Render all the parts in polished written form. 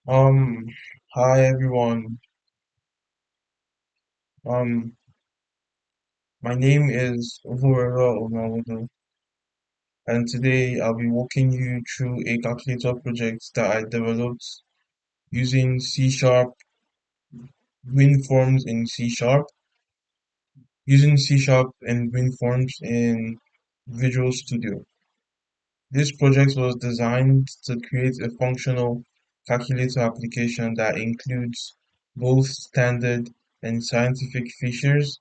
Um, Hi everyone. Um, my name is Ovurera Omawodo, and today I'll be walking you through a calculator project that I developed using C Sharp, WinForms in C Sharp, using C Sharp and WinForms in Visual Studio. This project was designed to create a functional calculator application that includes both standard and scientific features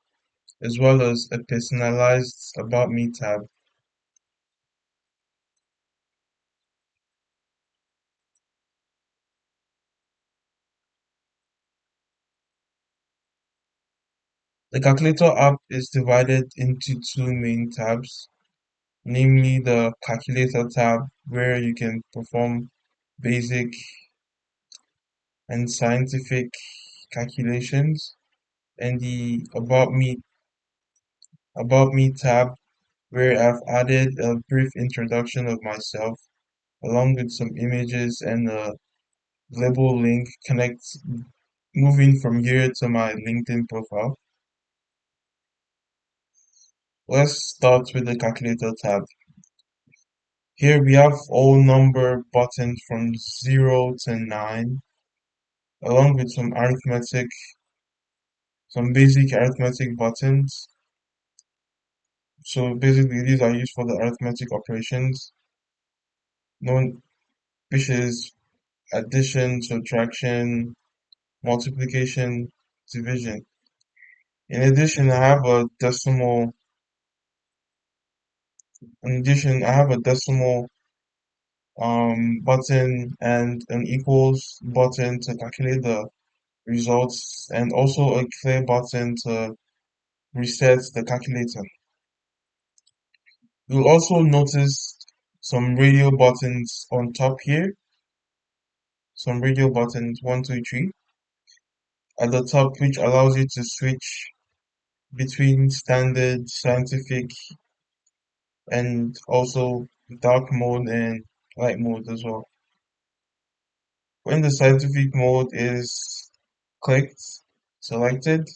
as well as a personalized About Me tab. The calculator app is divided into two main tabs, namely the calculator tab, where you can perform basic and scientific calculations, and the About Me tab, where I've added a brief introduction of myself along with some images and a global link connect moving from here to my LinkedIn profile. Let's start with the calculator tab. Here we have all number buttons from 0 to 9, along with some basic arithmetic buttons. So basically these are used for the arithmetic operations, known which is addition, subtraction, multiplication, division. In addition, I have a decimal button and an equals button to calculate the results, and also a clear button to reset the calculator. You'll also notice some radio buttons on top here, some radio buttons 1, 2, 3 at the top, which allows you to switch between standard, scientific, and also dark mode and light mode as well. When the scientific mode is clicked, selected,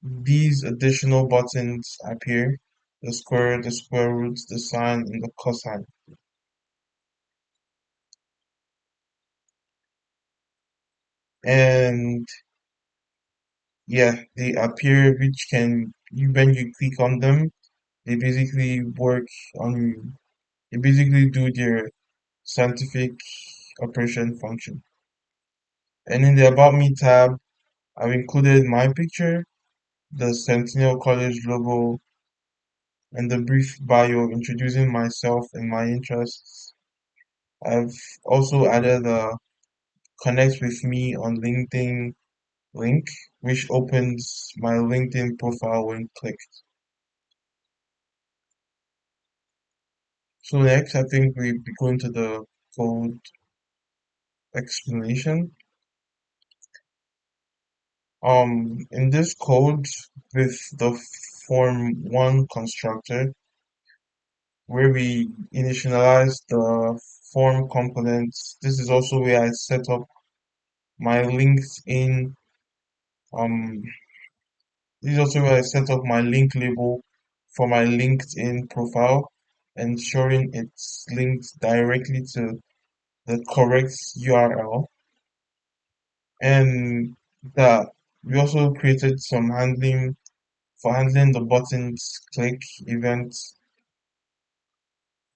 these additional buttons appear: the square, the square root, the sine, and the cosine. And yeah, they appear, which when you click on them, they basically work on, they basically do their scientific operation function. And in the About Me tab, I've included my picture, the Centennial College logo, and the brief bio introducing myself and my interests. I've also added a connect with me on LinkedIn link, which opens my LinkedIn profile when clicked. So next, I think we be going to the code explanation. In this code with the form one constructor, where we initialize the form components. This is also where I set up my LinkedIn. Um, this is also where I set up my link label for my LinkedIn profile, ensuring it's linked directly to the correct URL. And that we also created some handling for handling the buttons click events.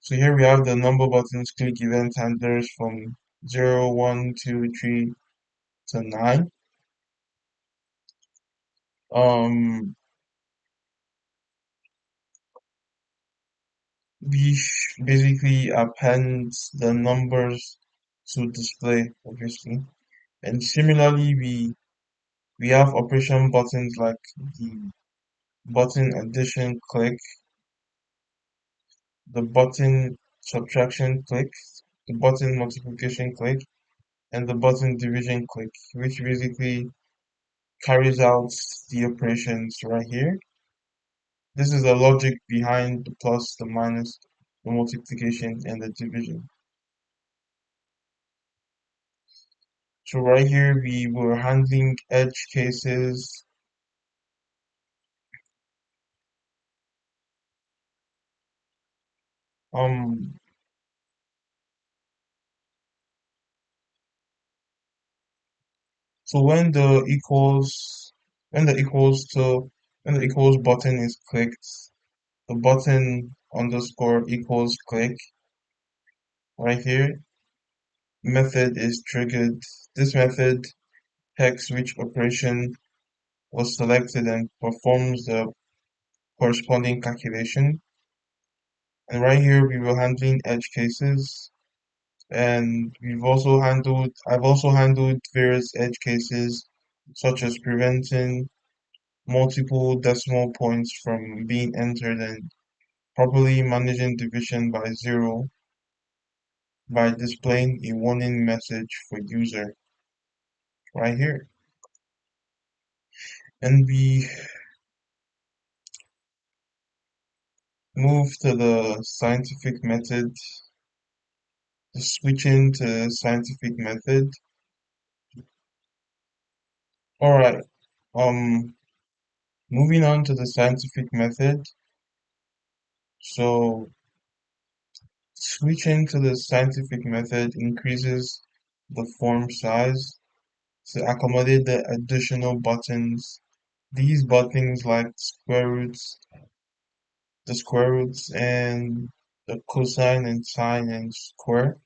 So here we have the number buttons click event handlers from 0, 1, 2, 3 to 9. Um, we basically append the numbers to display, obviously. And similarly, we have operation buttons like the button addition click, the button subtraction click, the button multiplication click, and the button division click, which basically carries out the operations right here. This is the logic behind the plus, the minus, the multiplication, and the division. So right here we were handling edge cases. Um, so when the equals button is clicked, the button underscore equals click right here, method is triggered. This method checks which operation was selected and performs the corresponding calculation. And right here we were handling edge cases, and I've also handled various edge cases such as preventing multiple decimal points from being entered and properly managing division by zero by displaying a warning message for user right here. And we move to the scientific method, switching to scientific method. All right. Um, moving on to the scientific method. So switching to the scientific method increases the form size to accommodate the additional buttons. These buttons like the square roots and the cosine and sine and square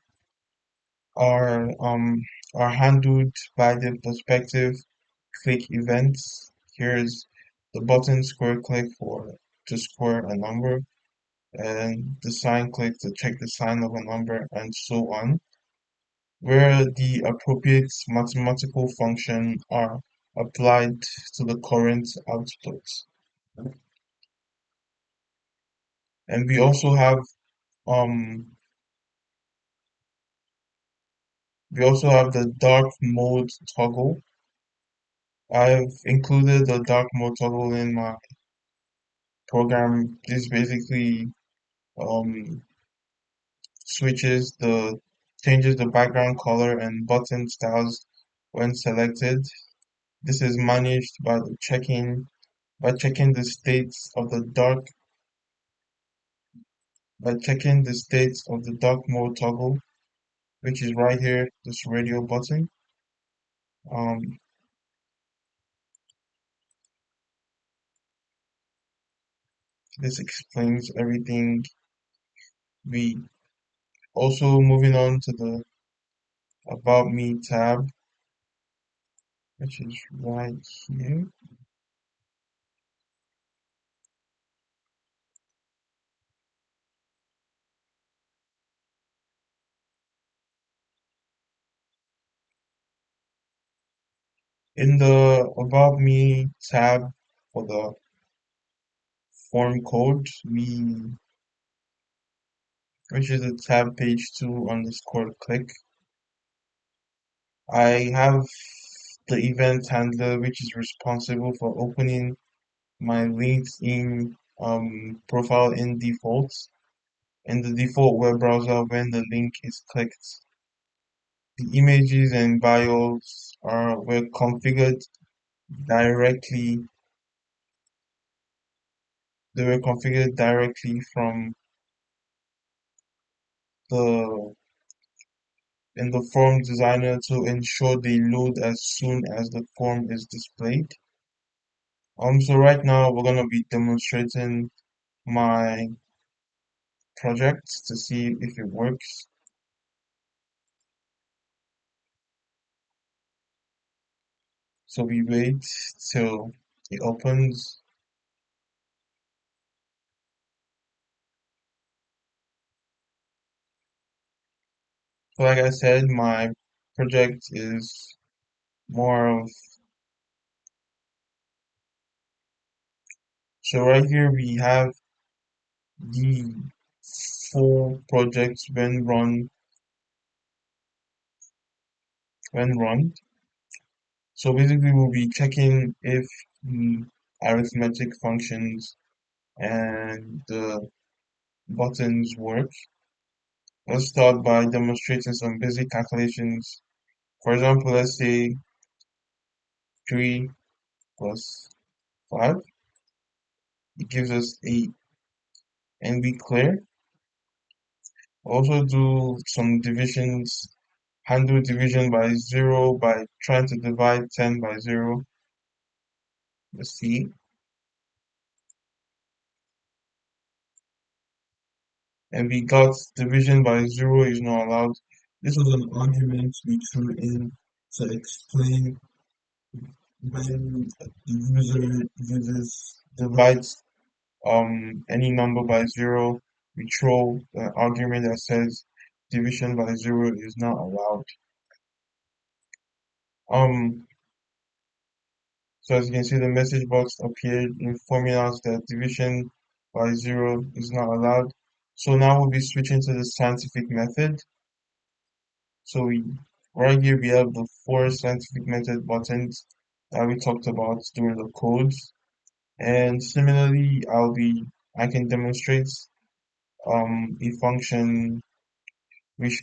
are um are handled by the perspective click events. Here's the button square click for to square a number, and the sign click to check the sign of a number, and so on, where the appropriate mathematical function are applied to the current output. And um we also have the dark mode toggle. I've included the dark mode toggle in my program. This basically um switches the changes the background color and button styles when selected. This is managed by checking the states of the dark mode toggle, which is right here, this radio button. Um, this explains everything. We also moving on to the About Me tab, which is right here. In the About Me tab for the form code, which is the tab page 2 underscore click, I have the event handler, which is responsible for opening my LinkedIn profile in the default web browser when the link is clicked. The images and bios are were directly configured directly from the in the form designer to ensure they load as soon as the form is displayed. So right now we're gonna be demonstrating my project to see if it works. So we wait till it opens. So like I said, my project is more of so right here we have the full project when run. So basically we'll be checking if the arithmetic functions and the buttons work. Let's start by demonstrating some basic calculations For example, let's say 3 plus 5, it gives us 8. And we clear. Also do some divisions, handle division by 0 by trying to divide 10 by 0. Let's see. And we got division by 0 is not allowed. This was an argument we threw in to explain when the user divides any number by 0, we throw an argument that says division by 0 is not allowed. Um, so as you can see, the message box appeared informing us that division by 0 is not allowed. So now we'll be switching to the scientific method. So right here we have the four scientific method buttons that we talked about during the codes. And similarly, I can demonstrate a function which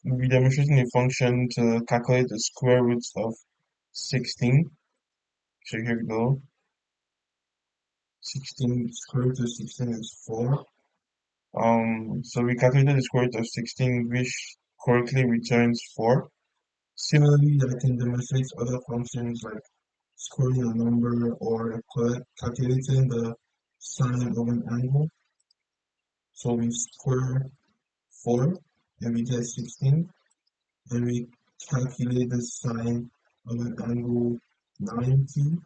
we'll be demonstrating a function to calculate the square root of 16. So here we go. 16 square root of 16 is 4. So we calculated the square root of 16, which correctly returns 4. Similarly, I can demonstrate other functions like squaring a number or calculating the sine of an angle. So we square 4 and we get 16, and we calculate the sine of an angle 90.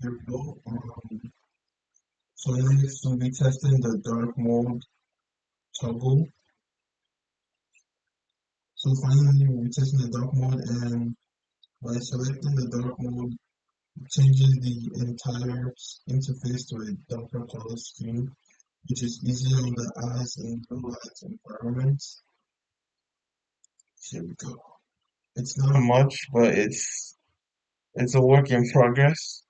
Here we go. So next we'll be testing the dark mode toggle. So finally we'll be testing the dark mode, and by selecting the dark mode, it changes the entire interface to a darker color scheme, which is easier on the eyes in blue light environments. Here we go. It's not much, but it's a work in progress.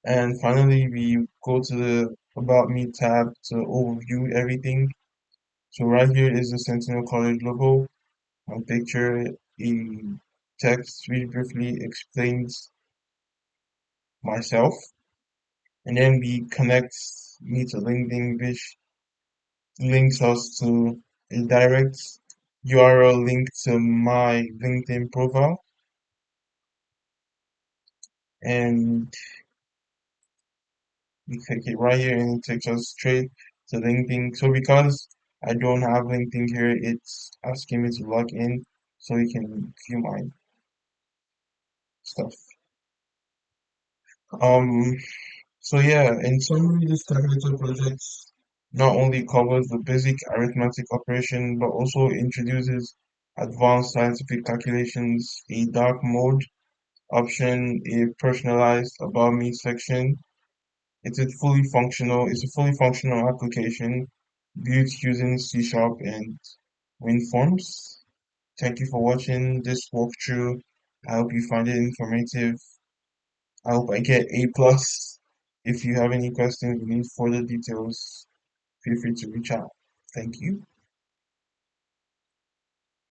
And finally, we go to the About Me tab to overview everything. So right here is the Sentinel College logo. And picture a text which briefly explains myself. And then we connect me to LinkedIn, which links us to a direct URL link to my LinkedIn profile. And we click it right here and it takes us straight to LinkedIn. So because I don't have LinkedIn here, it's asking me to log in so you can view my stuff. Um, so yeah, in summary, this calculator project not only covers the basic arithmetic operation, but also introduces advanced scientific calculations, a dark mode option, a personalized about me section. It's a fully functional application built using C Sharp and WinForms. Thank you for watching this walkthrough. I hope you find it informative. I hope I get A plus. If you have any questions or need further details, feel free to reach out. Thank you.